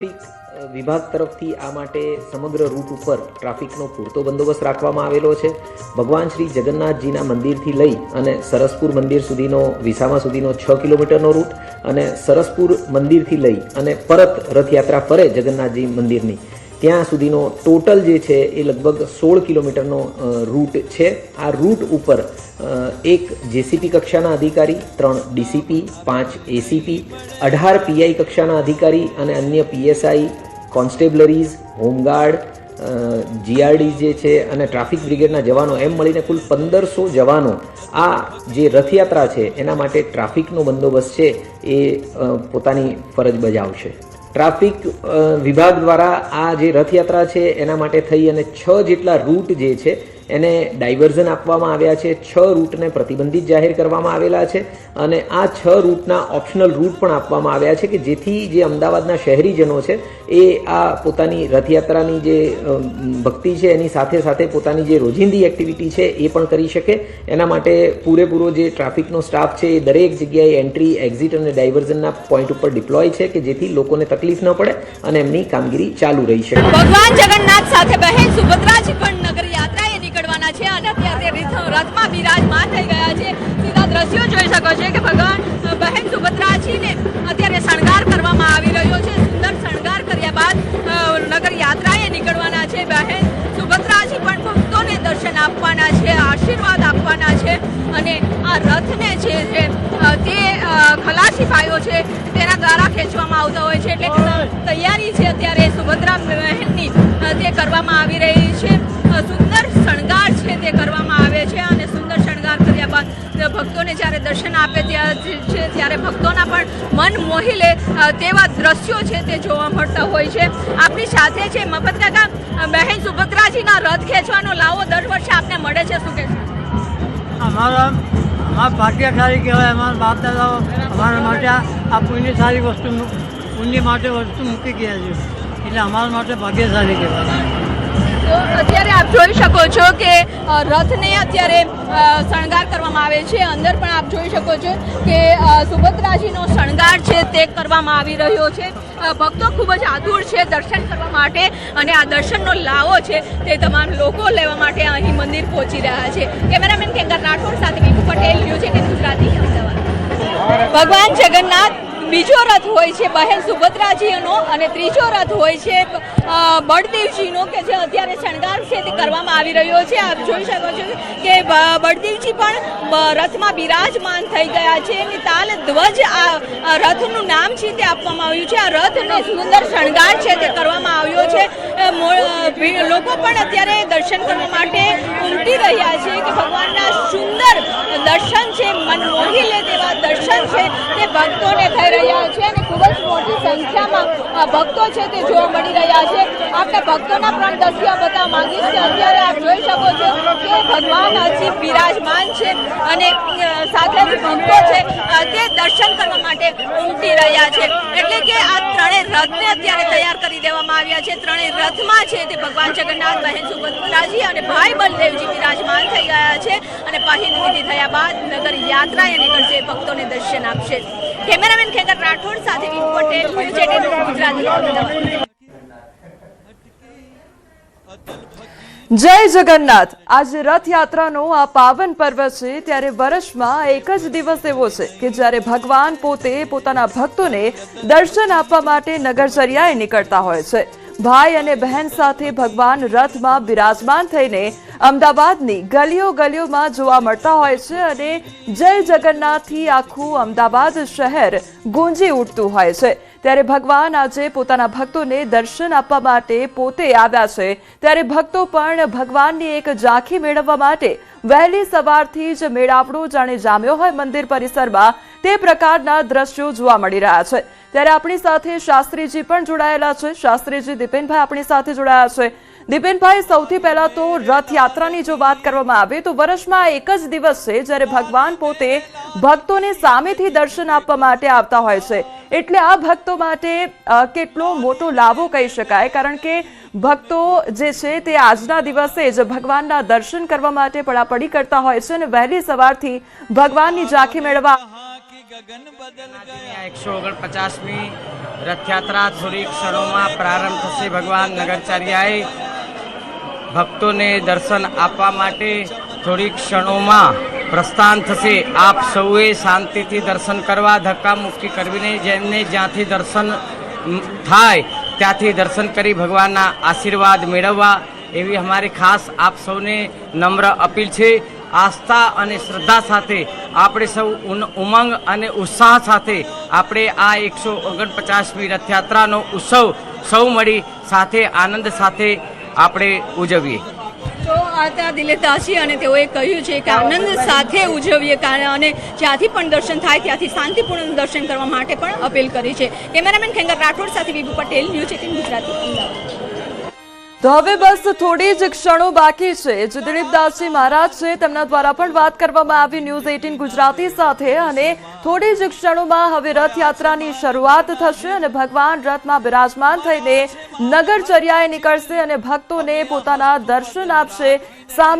વિભાગ તરફથી આ માટે સમગ્ર રૂટ ઉપર ટ્રાફિકનો પૂરતો બંદોબસ્ત રાખવામાં આવેલો છે। ભગવાન શ્રી જગન્નાથજીના મંદિરથી લઈ અને સરસપુર મંદિર સુધીનો વિસામા સુધીનો 6 કિલોમીટરનો રૂટ અને સરસપુર મંદિરથી લઈ અને પરત રથયાત્રા ફરે જગન્નાથજી મંદિરની ત્યાં સુધીનો ટોટલ જે છે એ લગભગ 16 કિલોમીટરનો રૂટ છે। આ રૂટ ઉપર એક જેસીપી કક્ષાના અધિકારી, 3 ડીસીપી, 5 એસીપી, 18 પીઆઈ કક્ષાના અધિકારી અને અન્ય પીએસઆઈ, કોન્સ્ટેબલરીઝ, હોમગાર્ડ, જીઆરડી જે છે અને ટ્રાફિક બ્રિગેડના જવાનો એમ મળીને કુલ 1500 જવાનો આ જે રથયાત્રા છે એના માટે ટ્રાફિકનો બંદોબસ્ત છે એ પોતાની ફરજ બજાવશે। ટ્રાફિક વિભાગ દ્વારા આ જે રથયાત્રા છે એના માટે થઈ અને 6 જેટલા રૂટ જે છે એને ડાયવર્ઝન આપવામાં આવ્યા છે। 6 રૂટને પ્રતિબંધિત જાહેર કરવામાં આવેલા છે અને આ 6 રૂટના ઓપ્શનલ રૂટ પણ આપવામાં આવ્યા છે કે જેથી જે અમદાવાદના શહેરીજનો છે એ આ પોતાની રથયાત્રાની જે ભક્તિ છે એની સાથે સાથે પોતાની જે રોજિંદી એક્ટિવિટી છે એ પણ કરી શકે। એના માટે પૂરેપૂરો જે ટ્રાફિકનો સ્ટાફ છે એ દરેક જગ્યાએ એન્ટ્રી, એક્ઝિટ અને ડાયવર્ઝનના પોઈન્ટ ઉપર ડિપ્લોય છે કે જેથી લોકોને તકલીફ ન પડે અને એમની કામગીરી ચાલુ રહી શકે। ભગવાન જગન્નાથ સાથે બહેન સુભદ્રાજી પણ નગર યાત્રાએ નીકળવાના છે અને અત્યારે રથમાં બિરાજમાન થઈ ગયા છે। સીધા દ્રશ્યો જોઈ શકો છો કે ભગવાન બહેન સુભદ્રાજીને અત્યારે શણગાર કરવામાં આવી રહ્યો છે। સુંદર શણગાર કર્યા બાદ નગર યાત્રાએ નીકળવાના છે। બહેન સુભદ્રાજી પણ ભક્તોને દર્શન આપવાના છે, આશીર્વાદ આપવાના છે અને આ રથને છે તે ખલાસી ભાઈઓ છે તેના દ્વારા ખેંચવામાં આવતા હોય છે। એટલે તૈયારી છે અત્યારે સુભદ્રા બહેનની તે કરવામાં આવી રહી છે। સુંદર શણગાર છે તે કરવામાં આવે છે અને સુંદર શણગાર કર્યા બાદ ભક્તોને જ્યારે દર્શન આપે ત્યારે ભક્તોના પણ મન મોહી લે તેવા દ્રશ્યો છે તે જોવા મળતા હોય છે। આપણી સાથે છે મફત કાકા, બહેન સુભદ્રાજીના રથ ખેંચવાનો લાવો દર વર્ષે આપને મળે છે, શું કહેશો? અમારા ભાગ્યશાળી કહેવાય। અમારા બાપ દાદાઓ અમારા માટે આ પુણ્યશાળી વસ્તુ પુણ્ય માટે વસ્તુ મૂકી ગયા છે એટલે અમારા માટે ભાગ્યશાળી કહેવાય। તો અત્યારે આપ જોઈ શકો છો કે રથને અત્યારે શણગાર કરવામાં આવે છે। અંદર પણ આપ જોઈ શકો છો કે સુભદ્રાજીનો શણગાર છે તે કરવામાં આવી રહ્યો છે। ભક્તો ખૂબ જ આતુર છે દર્શન કરવા માટે અને આ દર્શનનો લાવો છે તે તમામ લોકો લેવા માટે અહીં મંદિર પહોંચી રહ્યા છે। કેમેરામેન કેંગર રાઠોડ સાથે વિપુ પટેલ, ન્યૂઝ 18 ગુજરાતી, અમદાવાદ। ભગવાન જગન્નાથ બીજો રથ હોય છે બહેન સુભદ્રાજીનો અને ત્રીજો રથ હોય છે બળદેવજીનો કે જે અત્યારે શણગાર છે તે કરવામાં આવી રહ્યો છે। આપ જોઈ શકો છો કે બળદેવજી પણ રથમાં બિરાજમાન થઈ ગયા છે અને તાલ ધ્વજ આ રથનું નામ છે તે આપવામાં આવ્યું છે। આ રથને સુંદર શણગાર છે તે કરવામાં આવ્યો છે। લોકો પણ અત્યારે દર્શન કરવા માટે ઉમટી રહ્યા છે કે ભગવાનના સુંદર દર્શન છે, મન મોહી લે તેવા દર્શન છે તે ભક્તોને થઈ રહ્યા છે અને ખૂબ જ મોટી સંખ્યામાં ભક્તો છે તે જોવા મળી રહ્યા છે। આપણે ભક્તોના પણ દ્રશ્યો બતાવવા માંગીશ કે અત્યારે આપ જોઈ શકો છો કે ભગવાન હજી બિરાજમાન છે અને સાથે જ ભક્તો છે તે દર્શન કરવા માટે ઉમટી રહ્યા છે। એટલે કે આ ત્રણેય રથને અત્યારે તૈયાર કરી દેવામાં આવ્યા છે। ત્રણેય રથમાં છે તે ભગવાન જગન્નાથ, બહેન સુભદ્રાજી અને ભાઈ બલદેવજી બિરાજમાન થઈ ગયા છે અને પહિંદ વિધિ થયા બાદ નગર યાત્રાએ નીકળશે, ભક્તોને દર્શન આપશે। કેમેરામેન કેંગર રાઠોડ સાથે વિપુ પટેલ, ન્યૂઝ 18 ગુજરાતી, અમદાવાદ। જય જગન્નાથ। આજે રથયાત્રાનો આ પાવન પર્વ છે ત્યારે વર્ષમાં એક જ દિવસ એવો છે કે જ્યારે ભગવાન પોતે પોતાના ભક્તોને દર્શન આપવા માટે નગરચર્યાએ નીકળતા હોય છે। ભાઈ અને બહેન સાથે ભગવાન રથમાં બિરાજમાન થઈને અમદાવાદની ગલીઓમાં જોવા મળતા હોય છે અને જય જગન્નાથથી આખું અમદાવાદ શહેર ગુંજી ઉઠતું હોય છે। ત્યારે ભગવાન આજે પોતાના ભક્તોને દર્શન આપવા માટે પોતે આવ્યા છે ત્યારે ભક્તો પણ ભગવાનની એક ઝાંખી મેળવવા માટે વહેલી સવારથી જ મેળાવડો જાણે જામ્યો હોય મંદિર પરિસરમાં તે પ્રકારના દ્રશ્યો જોવા મળી રહ્યા છે। ત્યારે આપણી સાથે શાસ્ત્રીજી પણ જોડાયેલા છે। શાસ્ત્રીજી દિપેનભાઈ આપણી સાથે જોડાયા છે। દિપેનભાઈ, સૌથી પહેલા તો રથયાત્રાની જો વાત કરવામાં આવે તો વર્ષમાં એક જ દિવસ છે જ્યારે ભગવાન પોતે ભક્તોને સામેથી દર્શન આપવા માટે આવતા હોય છે એટલે આ ભક્તો માટે કેટલો મોટો લાભો કહી શકાય કારણ કે ભક્તો જે છે તે આજના દિવસે જ ભગવાનના દર્શન કરવા માટે પડાપડી કરતા હોય છે અને વહેલી સવારથી ભગવાનની ઝાંખી મેળવવા 149મી રથયાત્રા થોડી ક્ષણોમાં પ્રારંભ થશે. ભગવાન નગરચર્યાએ ભક્તોને દર્શન આપવા માટે થોડી ક્ષણોમાં પ્રસ્થાન થશે. આપ સૌએ શાંતિથી દર્શન કરવા, ધક્કા મુક્કી કરવી નહીં. જેમને જ્યાંથી દર્શન થાય ત્યાંથી દર્શન કરી ભગવાનના આશીર્વાદ મેળવવા એવી અમારી ખાસ આપ સૌને નમ્ર અપીલ છે. આસ્થા અને શ્રદ્ધા સાથે આપણે સૌ ઉમંગ અને ઉત્સાહ સાથે આપણે આ 149મી રથયાત્રાનો ઉત્સવ સૌ મળી સાથે આનંદ સાથે આપણે ઉજવીએ. તો આ હતા દિલેશદાસજી અને તેઓએ કહ્યું છે કે આનંદ સાથે ઉજવીએ અને જ્યાંથી પણ દર્શન થાય ત્યાંથી શાંતિપૂર્ણ દર્શન કરવા માટે પણ અપીલ કરી છે. કેમેરામેન ખેંગર રાઠોડ સાથે વિભુ પટેલ, ન્યૂઝ 18 ગુજરાતી, અમદાવાદ. તો હવે બસ થોડી જ ક્ષણો બાકી છે. જે દિલીપદાસજી મહારાજ છે તેમના દ્વારા પણ વાત કરવામાં આવી ન્યૂઝ 18 ગુજરાતી સાથે અને થોડી જ ક્ષણોમાં હવે રથયાત્રાની શરૂઆત થશે અને ભગવાન રથમાં બિરાજમાન થઈને નગરચર્યાએ નીકળશે અને ભક્તોને પોતાના દર્શન આપશે.